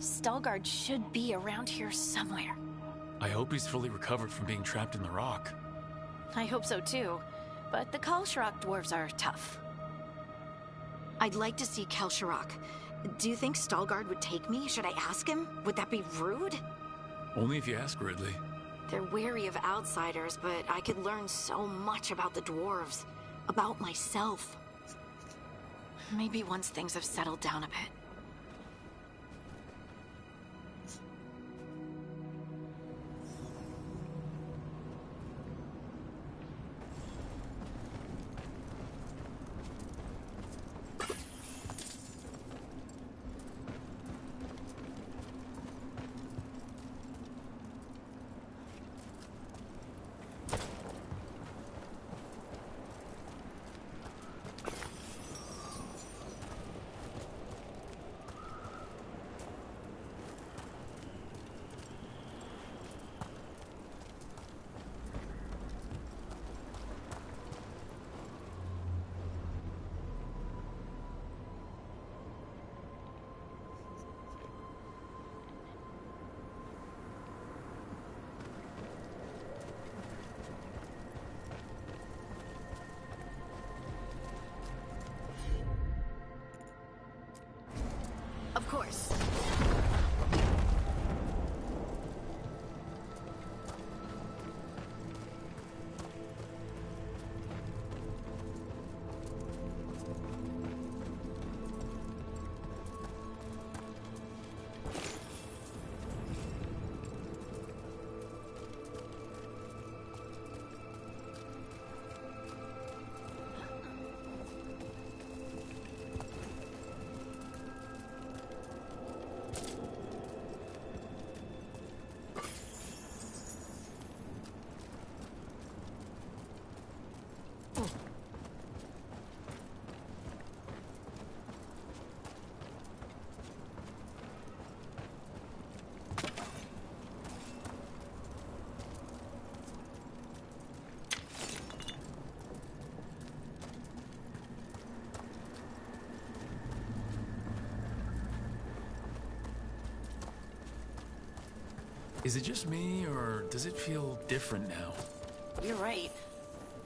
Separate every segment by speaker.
Speaker 1: Stalgard should be around here somewhere.
Speaker 2: I hope he's fully recovered from being trapped in the rock.
Speaker 1: I hope so too, but the Kal-Sharok dwarves are tough.
Speaker 3: I'd like to see Kal-Sharok. Do you think Stalgard would take me? Should I ask him? Would that be rude?
Speaker 2: Only if you ask Ridley.
Speaker 3: They're wary of outsiders, but I could learn so much about the dwarves. About myself. Maybe once things have settled down a bit. Of course.
Speaker 2: Is it just me, or does it feel different now?
Speaker 1: You're right.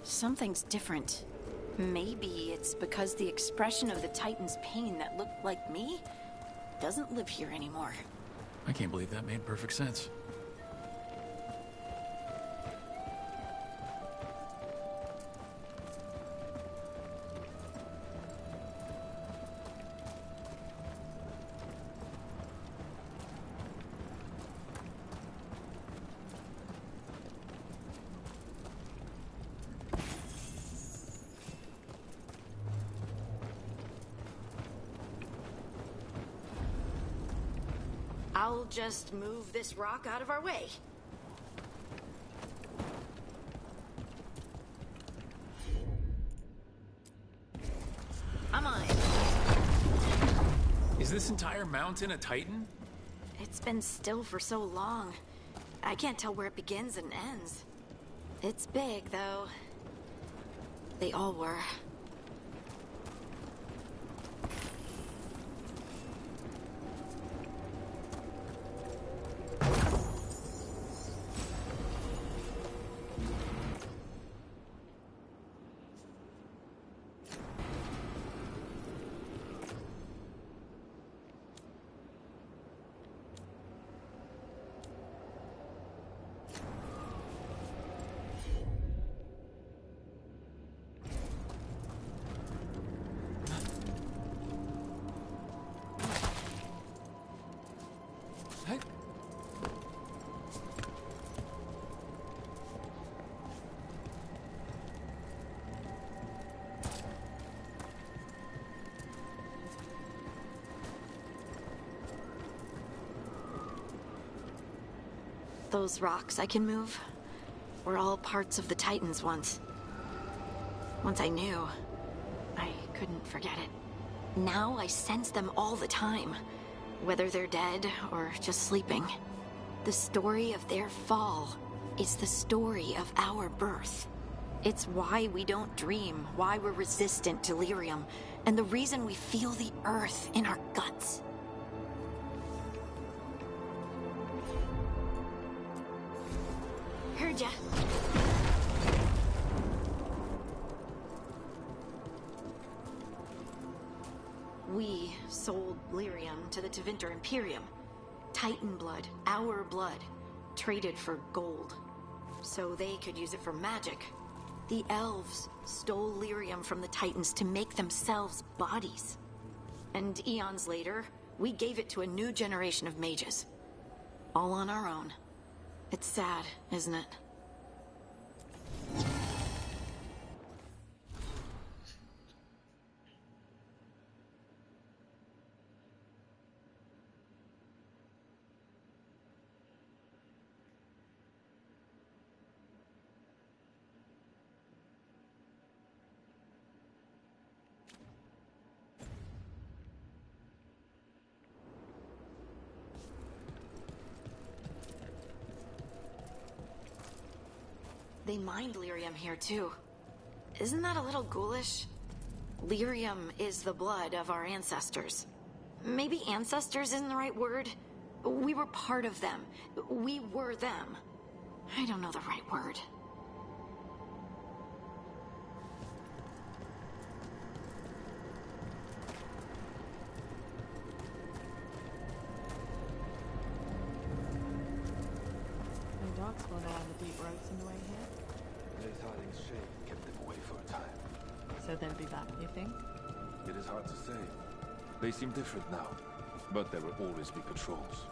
Speaker 1: Something's different. Maybe it's because the expression of the Titan's pain that looked like me doesn't live here anymore.
Speaker 2: I can't believe that made perfect sense.
Speaker 3: I'll just move this rock out of our way. I'm on it.
Speaker 2: Is this entire mountain a Titan?
Speaker 3: It's been still for so long. I can't tell where it begins and ends. It's big, though. They all were. Those rocks I can move were all parts of the Titans once. Once I knew, I couldn't forget it. Now I sense them all the time, whether they're dead or just sleeping. The story of their fall is the story of our birth. It's why we don't dream, why we're resistant to lyrium, and the reason we feel the earth in our guts. We sold lyrium to the Tevinter Imperium. Titan blood, our blood, traded for gold. So they could use it for magic. The elves stole lyrium from the Titans to make themselves bodies. And eons later, we gave it to a new generation of mages. All on our own. It's sad, isn't it? They mined lyrium here, too. Isn't that a little ghoulish? Lyrium is the blood of our ancestors. Maybe ancestors isn't the right word. We were part of them. We were them. I don't know the right word.
Speaker 4: No dogs will know on the deep roads on the way here.
Speaker 5: Lethaling's shade kept them away for a time.
Speaker 4: So they'll be back, you think?
Speaker 5: It is hard to say. They seem different now, but there will always be patrols.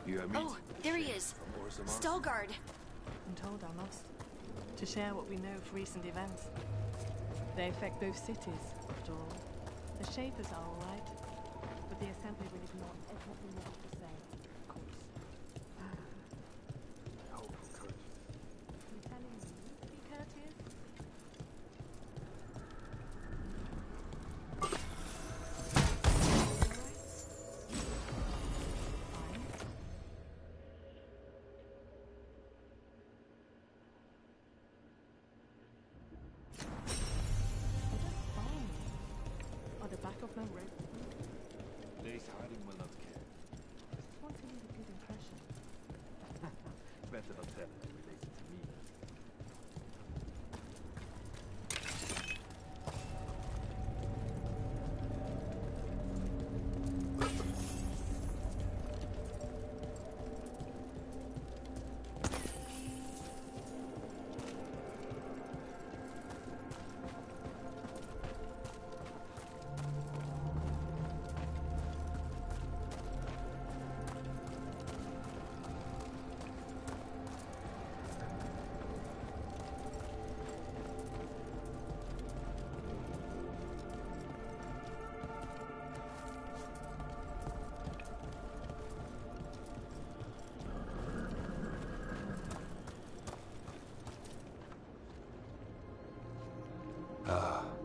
Speaker 5: You are
Speaker 1: Oh, there he is. Stalgard.
Speaker 4: I'm told I must. To share what we know of recent events. They affect both cities, after all. The Shapers are all right, but the Assembly will ignore everything we have to say, of course.
Speaker 5: Hope and courage.
Speaker 4: I'm telling you, be courteous. The back of my rope.
Speaker 5: Lethaling will not care.
Speaker 4: Just want to leave a good impression.
Speaker 5: Better not tell it related to me.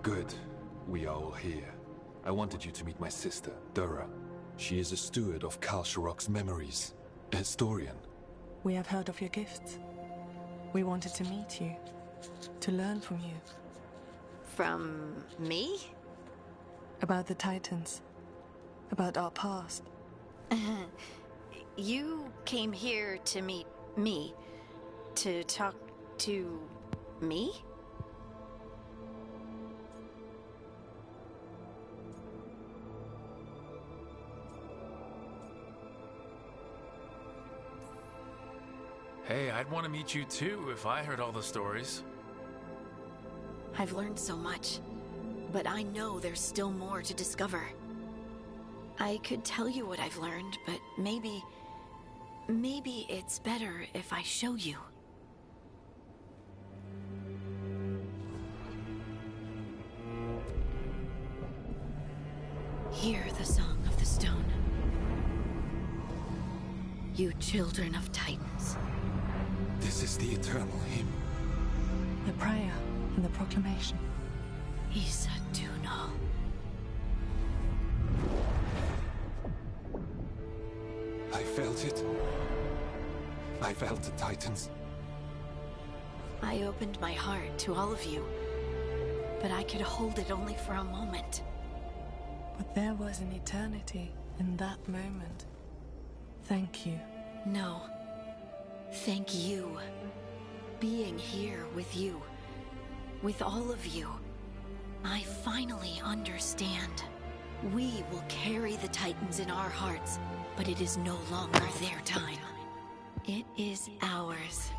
Speaker 5: Good. We are all here. I wanted you to meet my sister, Dura. She is a steward of Kal-Sharok's memories. A historian.
Speaker 4: We have heard of your gifts. We wanted to meet you. To learn from you.
Speaker 3: From me?
Speaker 4: About the Titans. About our past.
Speaker 3: You came here to meet me. To talk to me?
Speaker 2: Hey, I'd want to meet you too if I heard all the stories.
Speaker 3: I've learned so much, but I know there's still more to discover. I could tell you what I've learned, but maybe it's better if I show you. Hear the song of the stone. You children of Titans.
Speaker 5: This is the eternal hymn.
Speaker 4: The prayer and the proclamation.
Speaker 3: Isaduno.
Speaker 5: I felt it. I felt the Titans.
Speaker 3: I opened my heart to all of you, but I could hold it only for a moment.
Speaker 4: But there was an eternity in that moment. Thank you.
Speaker 3: No. Thank you. Being here with you. With all of you, I finally understand. We will carry the Titans in our hearts, but it is no longer their time. It is ours.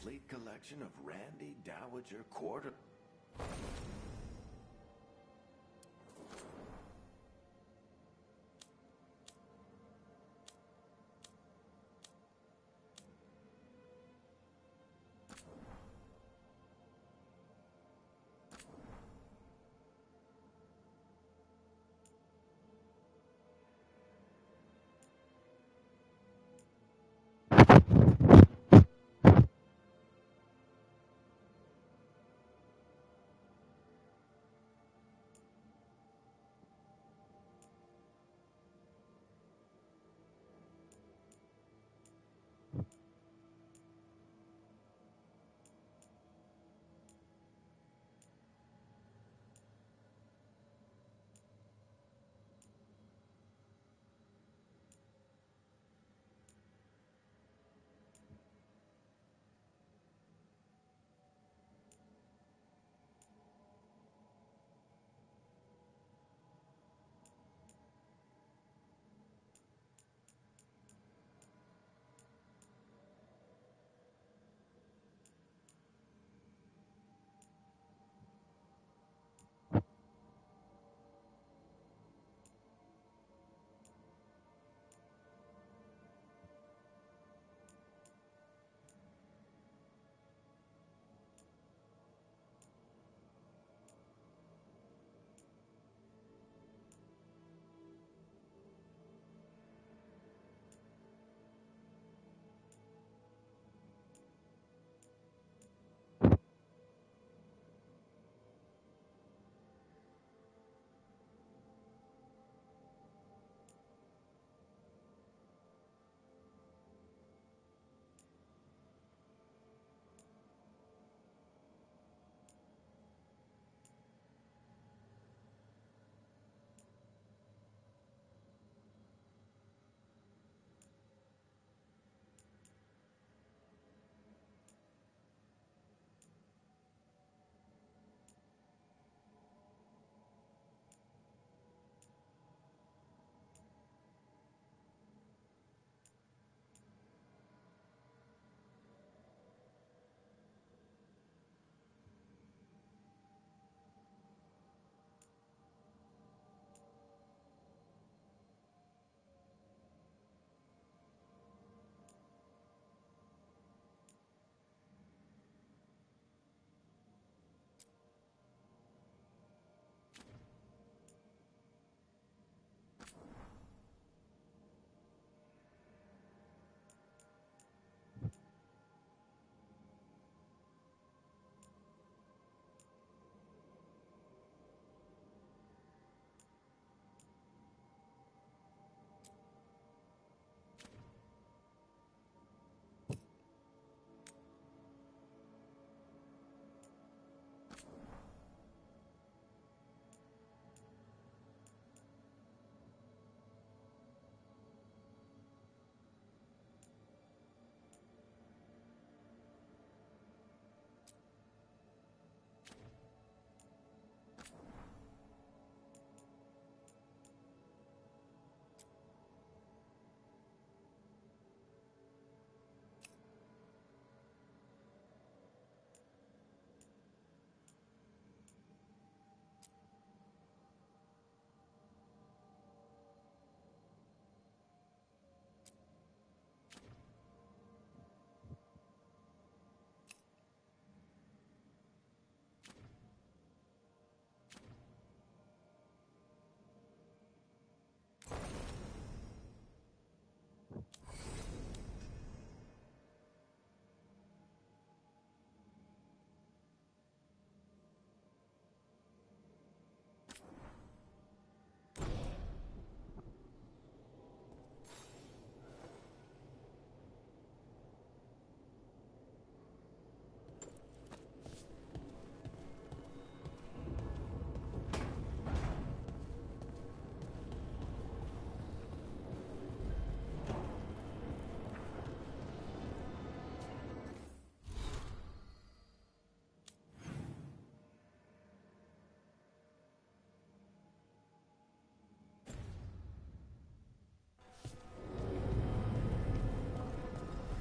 Speaker 6: complete collection of Randy Dowager quarter...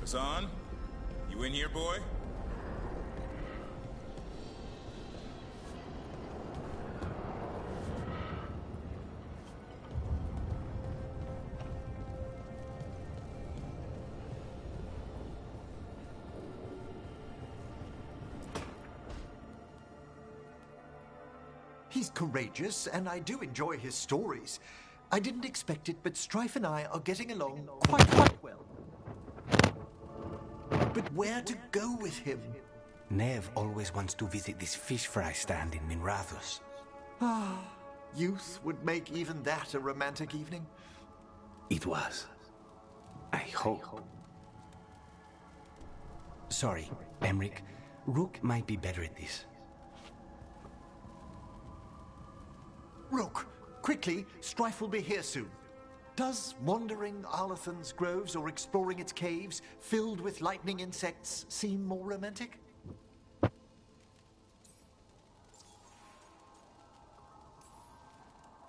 Speaker 7: Hassan? You in here, boy?
Speaker 8: He's courageous, and I do enjoy his stories. I didn't expect it, but Strife and I are getting along quite well. But where to go with him?
Speaker 9: Nev always wants to visit this fish fry stand in Minrathus.
Speaker 8: Ah, youth would make even that a romantic evening.
Speaker 9: It was. I hope. Sorry, Emric. Rook might be better at this.
Speaker 8: Rook, quickly, Strife will be here soon. Does wandering Arlathan's groves or exploring its caves, filled with lightning insects, seem more romantic?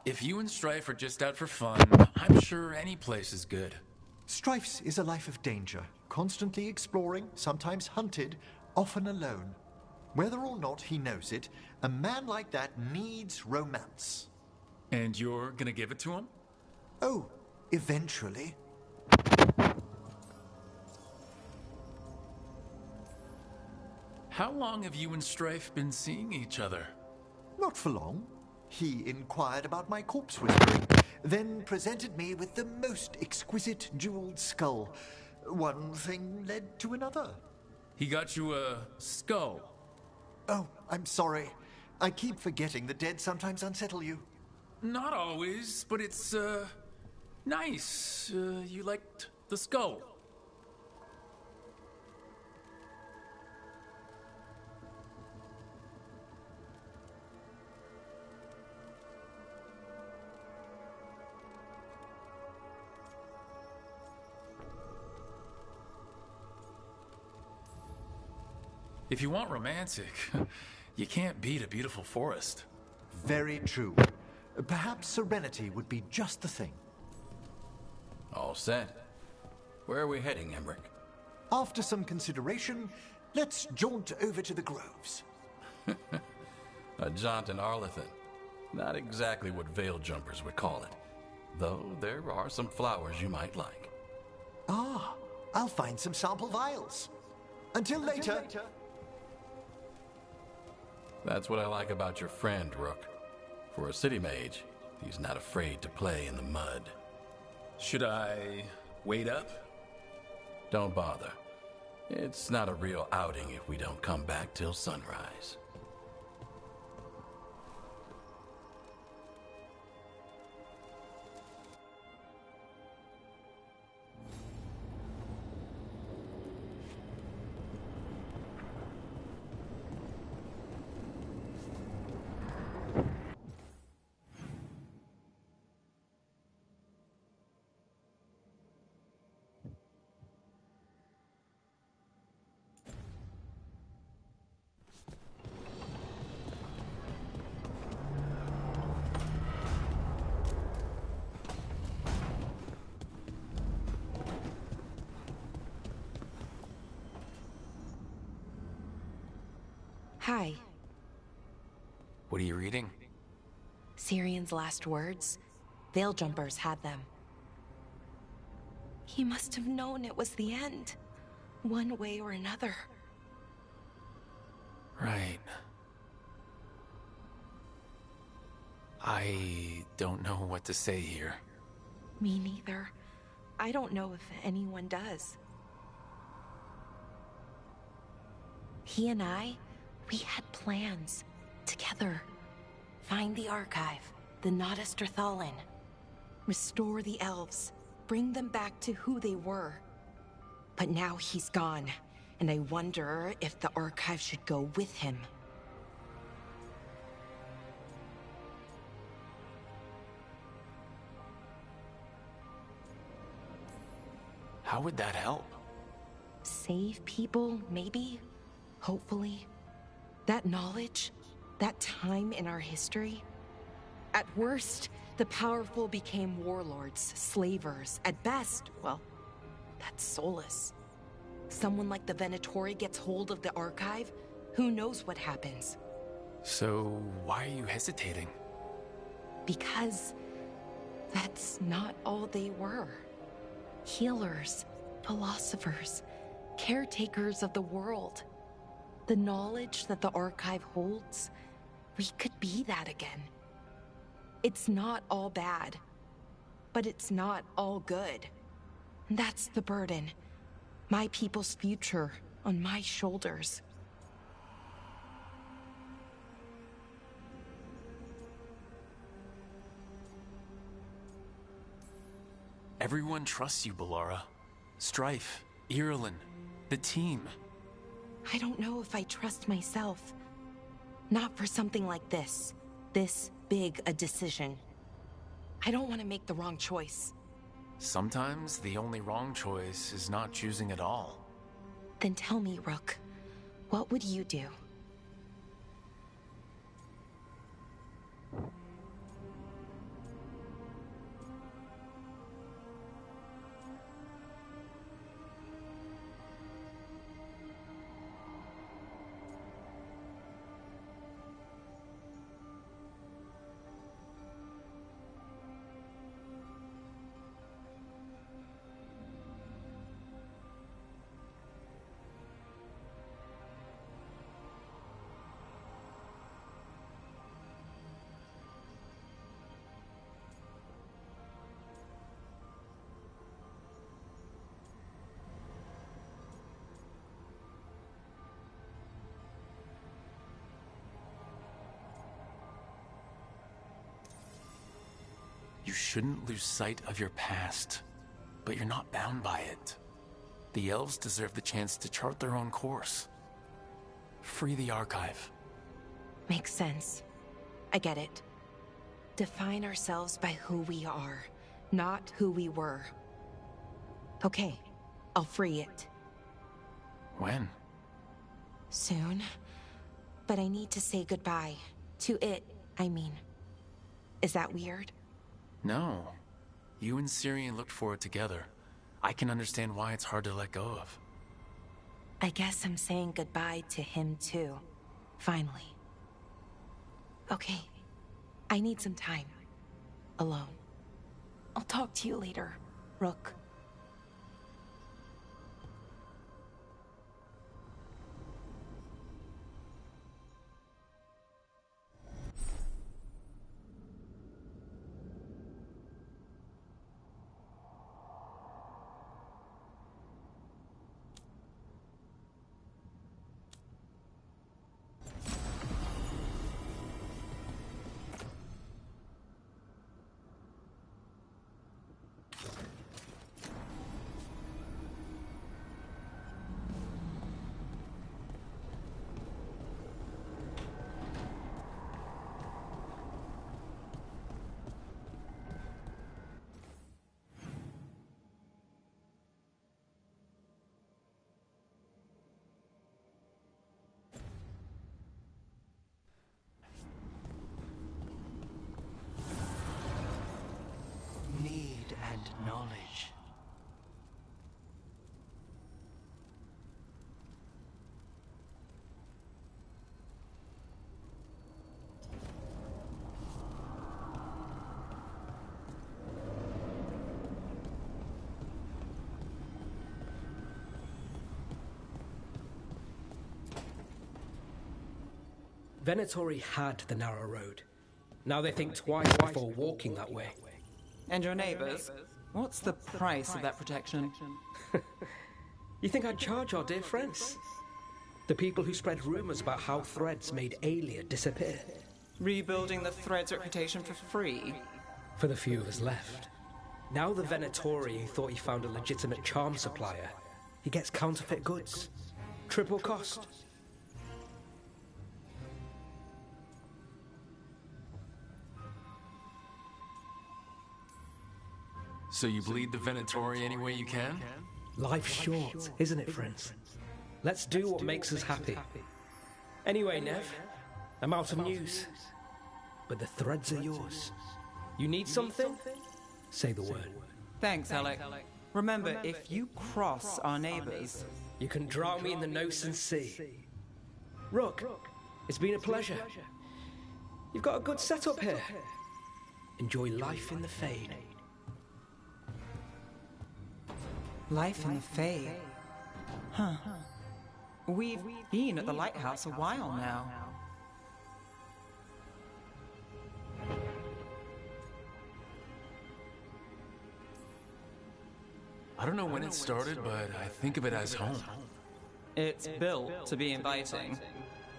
Speaker 2: If you and Strife are just out for fun, I'm sure any place is good.
Speaker 8: Strife's is a life of danger, constantly exploring, sometimes hunted, often alone. Whether or not he knows it, a man like that needs romance.
Speaker 2: And you're gonna give it to him?
Speaker 8: Oh, eventually.
Speaker 2: How long have you and Strife been seeing each other?
Speaker 8: Not for long. He inquired about my corpse whispering, then presented me with the most exquisite jeweled skull. One thing led to another.
Speaker 2: He got you a skull?
Speaker 8: Oh, I'm sorry. I keep forgetting the dead sometimes unsettle you.
Speaker 2: Not always, but it's, nice. You liked the skull. If you want romantic, you can't beat a beautiful forest.
Speaker 8: Very true. Perhaps serenity would be just the thing.
Speaker 10: All set. Where are we heading, Emric?
Speaker 8: After some consideration, let's jaunt over to the groves.
Speaker 10: A jaunt in Arlathan. Not exactly what veil jumpers would call it. Though there are some flowers you might like.
Speaker 8: Ah, I'll find some sample vials. Until later.
Speaker 10: That's what I like about your friend, Rook. For a city mage, he's not afraid to play in the mud.
Speaker 2: Should I wait up?
Speaker 10: Don't bother. It's not a real outing if we don't come back till sunrise.
Speaker 11: Hi.
Speaker 2: What are you reading?
Speaker 11: Syrian's last words. Veil jumpers had them. He must have known it was the end, one way or another.
Speaker 2: Right. I don't know what to say here.
Speaker 11: Me neither. I don't know if anyone does. He and I, we had plans. Together. Find the archive, the Nodasterthalin. Restore the elves. Bring them back to who they were. But now he's gone, and I wonder if the archive should go with him.
Speaker 2: How would that help?
Speaker 11: Save people, maybe? Hopefully. That knowledge, that time in our history. At worst, the powerful became warlords, slavers. At best, well, that's soulless. Someone like the Venatori gets hold of the archive, who knows what happens?
Speaker 2: So, why are you hesitating?
Speaker 11: Because that's not all they were. Healers, philosophers, caretakers of the world. The knowledge that the archive holds, we could be that again. It's not all bad, but it's not all good. That's the burden. My people's future on my shoulders.
Speaker 2: Everyone trusts you, Ballora. Strife, Irulan, the team.
Speaker 11: I don't know if I trust myself. Not for something like this. This big a decision. I don't want to make the wrong choice.
Speaker 2: Sometimes the only wrong choice is not choosing at all.
Speaker 11: Then tell me, Rook, what would you do?
Speaker 2: You shouldn't lose sight of your past, but you're not bound by it. The elves deserve the chance to chart their own course. Free the archive.
Speaker 11: Makes sense. I get it. Define ourselves by who we are, not who we were. Okay, I'll free it.
Speaker 2: When?
Speaker 11: Soon. But I need to say goodbye. To it, I mean. Is that weird?
Speaker 2: No. You and Syrian looked for it together. I can understand why it's hard to let go of.
Speaker 11: I guess I'm saying goodbye to him too. Finally. Okay. I need some time. Alone. I'll talk to you later, Rook.
Speaker 9: Need and knowledge.
Speaker 12: Venatori had the narrow road. Now they think twice before walking that way.
Speaker 13: And your neighbors? What's the price of that protection?
Speaker 12: You think I'd charge our dear friends? The people who spread rumors about how Threads made Aelia disappear.
Speaker 13: Rebuilding the Threads' reputation for free?
Speaker 12: For the few of us left. Now the Venatori who thought he found a legitimate charm supplier, he gets counterfeit goods. Triple cost.
Speaker 2: So you bleed the Venatori any way you can?
Speaker 12: Life's short, isn't it, friends? Let's do what makes us happy. Anyway, Nev, I'm out of news. But the Threads are yours. You need something? Say the word.
Speaker 13: Thanks, Alec. Remember, if you cross our neighbors,
Speaker 12: You can drown me in the Nosen Sea. Rook, it's been a pleasure. You've got a good setup here. Enjoy life in the Fade.
Speaker 13: Life in the Fade? Huh. We've been at the lighthouse a while now.
Speaker 2: I don't know when it started, but I think of it as home.
Speaker 13: It's built to be inviting.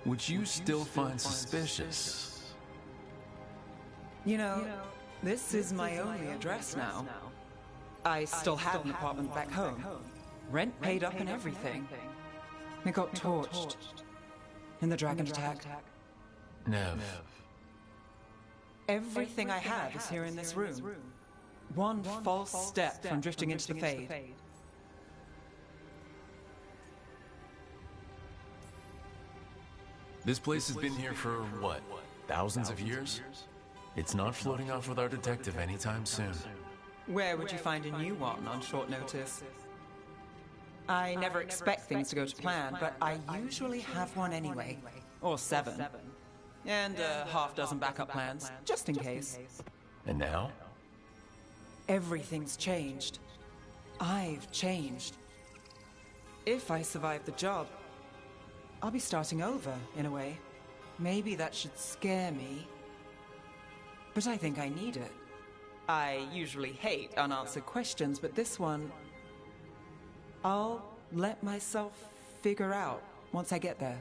Speaker 2: Which you still find suspicious.
Speaker 13: You know, this is my only address now. I still have an apartment back home. Rent paid up and everything. It got torched in the dragon attack.
Speaker 2: Nev.
Speaker 13: Everything I have is here in this room. One false step from drifting into the Fade.
Speaker 2: This place has been here for, what, thousands of years? It's not floating off with our detective anytime soon.
Speaker 13: Where would you find a new one on short notice? I never expect things to go to plan, but I usually have one anyway. Or 7. And a half-dozen backup plans, just in case.
Speaker 2: And now?
Speaker 13: Everything's changed. I've changed. If I survive the job, I'll be starting over, in a way. Maybe that should scare me. But I think I need it. I usually hate unanswered questions, but this one, I'll let myself figure out once I get there.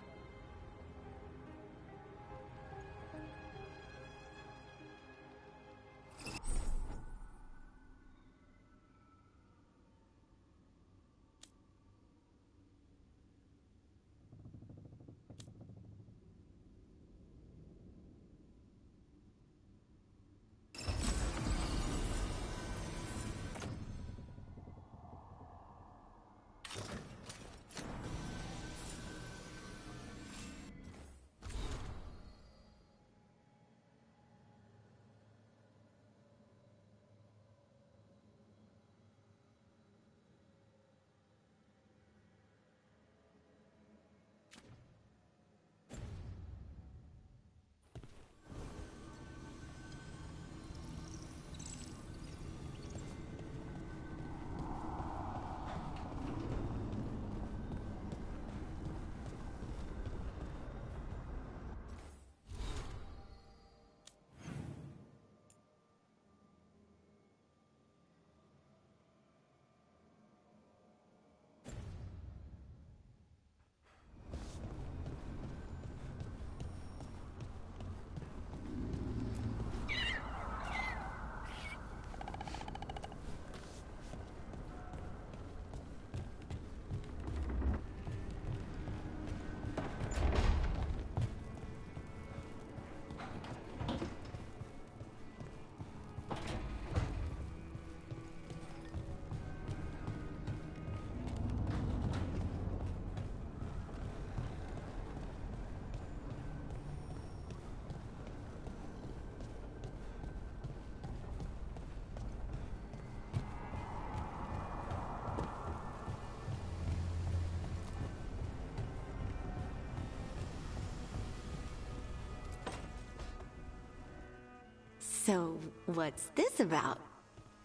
Speaker 3: So, what's this about?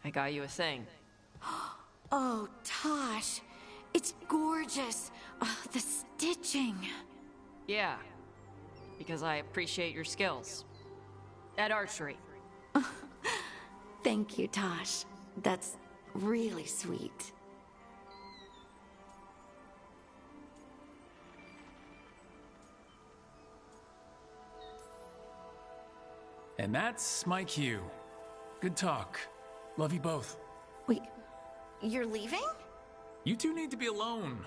Speaker 14: I got you a thing.
Speaker 3: Oh, Tosh. It's gorgeous. Oh, the stitching.
Speaker 14: Yeah. Because I appreciate your skills. At archery.
Speaker 3: Thank you, Tosh. That's really sweet.
Speaker 2: And that's my cue. Good talk. Love you both.
Speaker 3: Wait, you're leaving?
Speaker 2: You two need to be alone.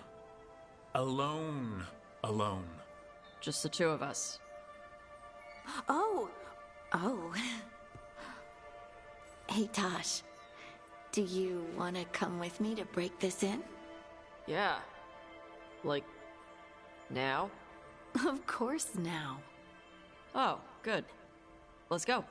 Speaker 2: Alone. Alone.
Speaker 14: Just the two of us.
Speaker 3: Oh. Hey, Tosh. Do you want to come with me to break this in?
Speaker 14: Yeah. Like, now?
Speaker 3: Of course now.
Speaker 14: Oh, good. Let's go.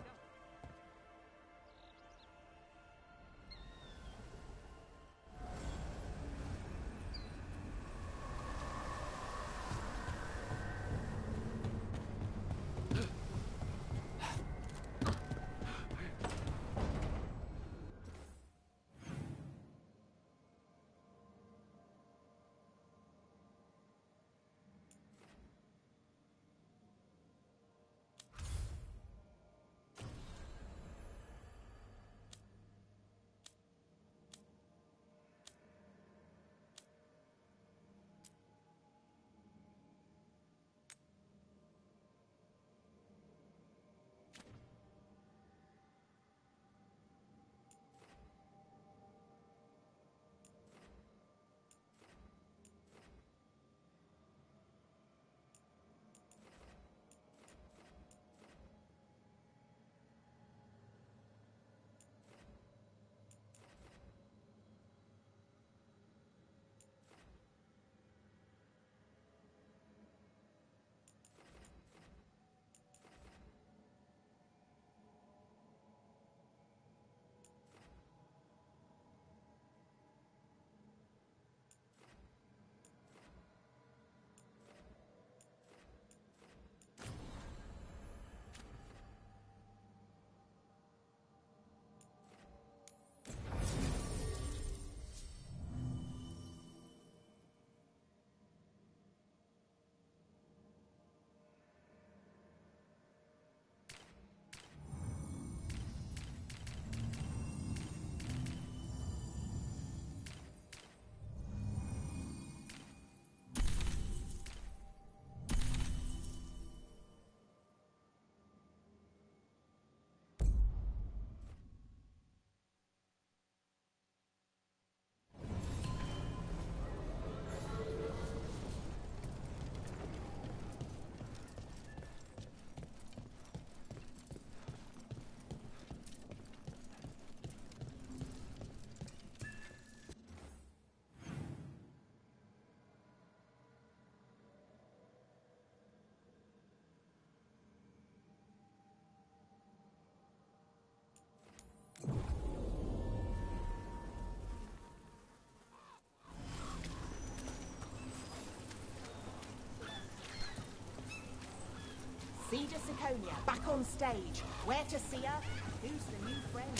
Speaker 15: Vida Siconia, back on stage. Where to see her? Who's the new friend?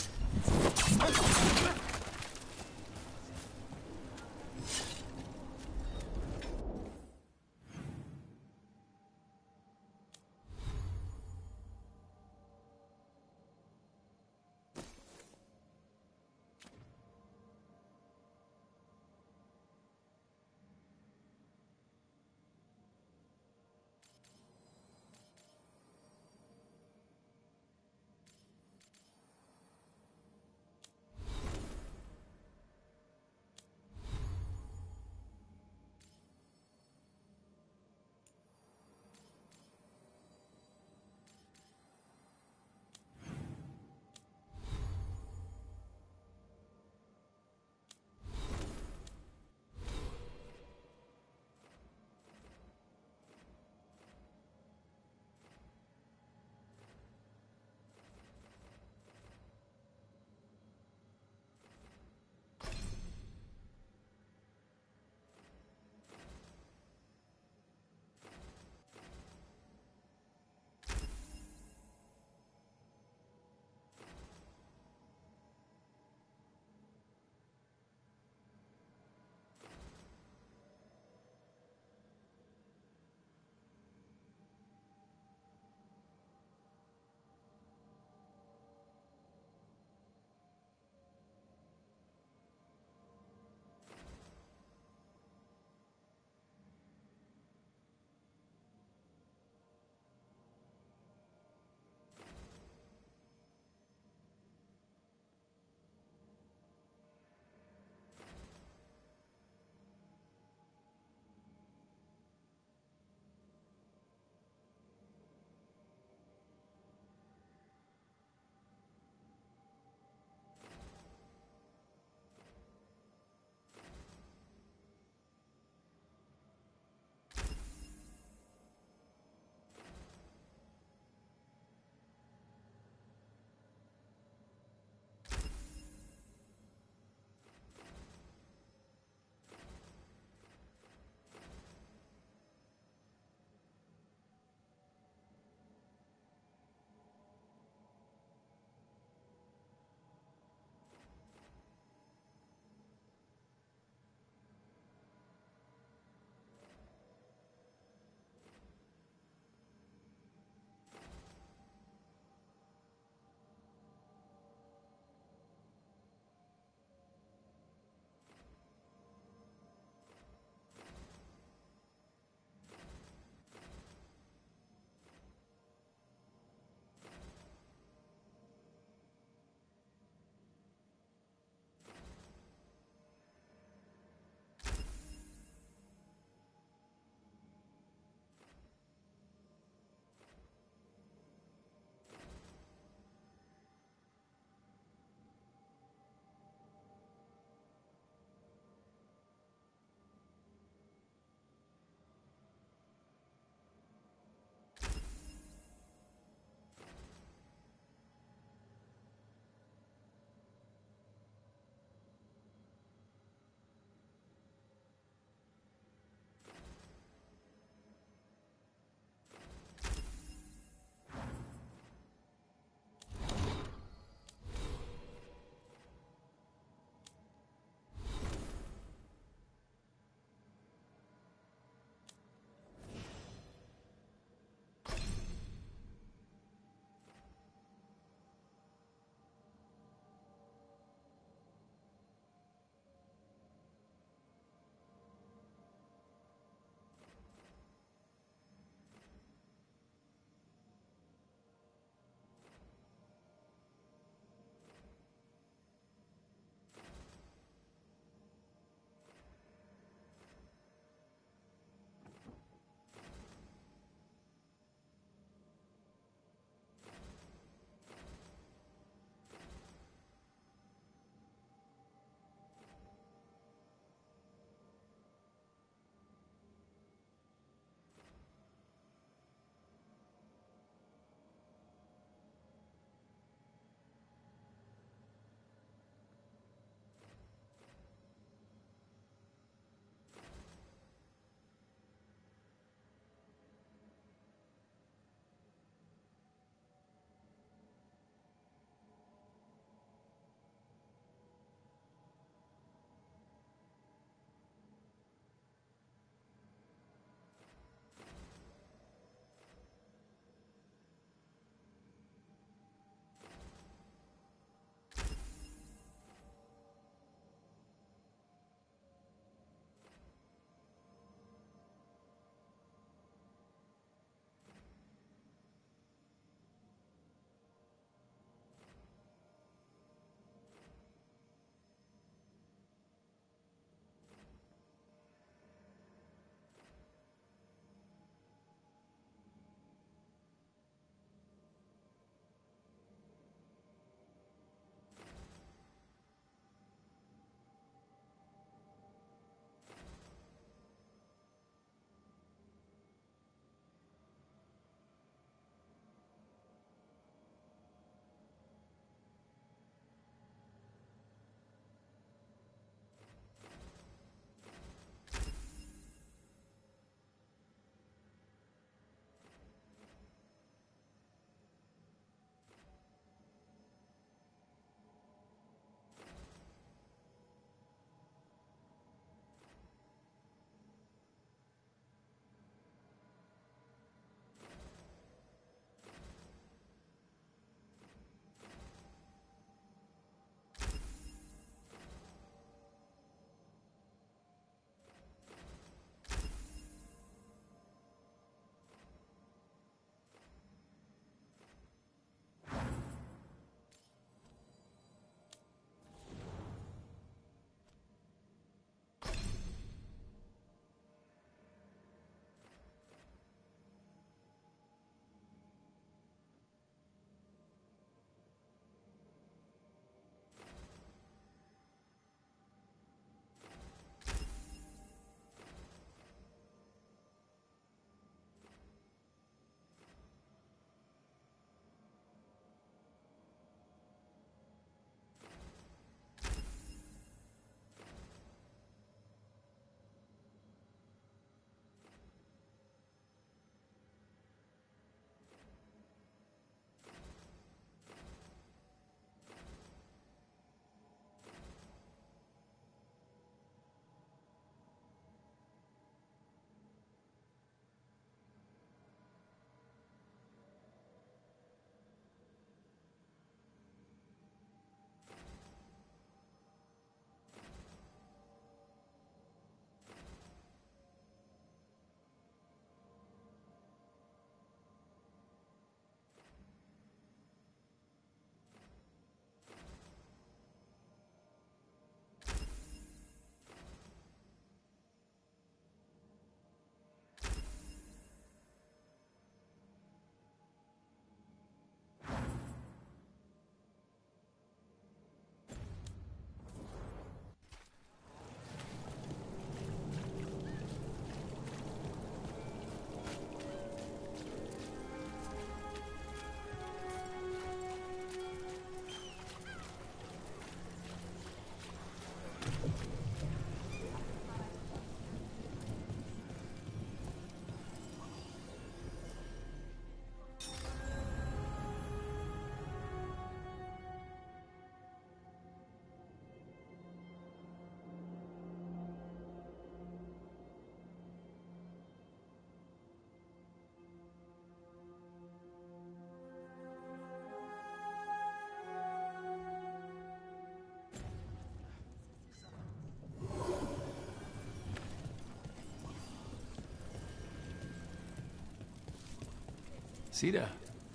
Speaker 2: Sita,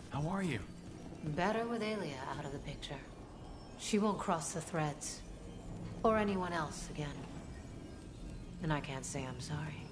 Speaker 2: how are you?
Speaker 16: Better with Aelia out of the picture. She won't cross the threads. Or anyone else again. And I can't say I'm sorry.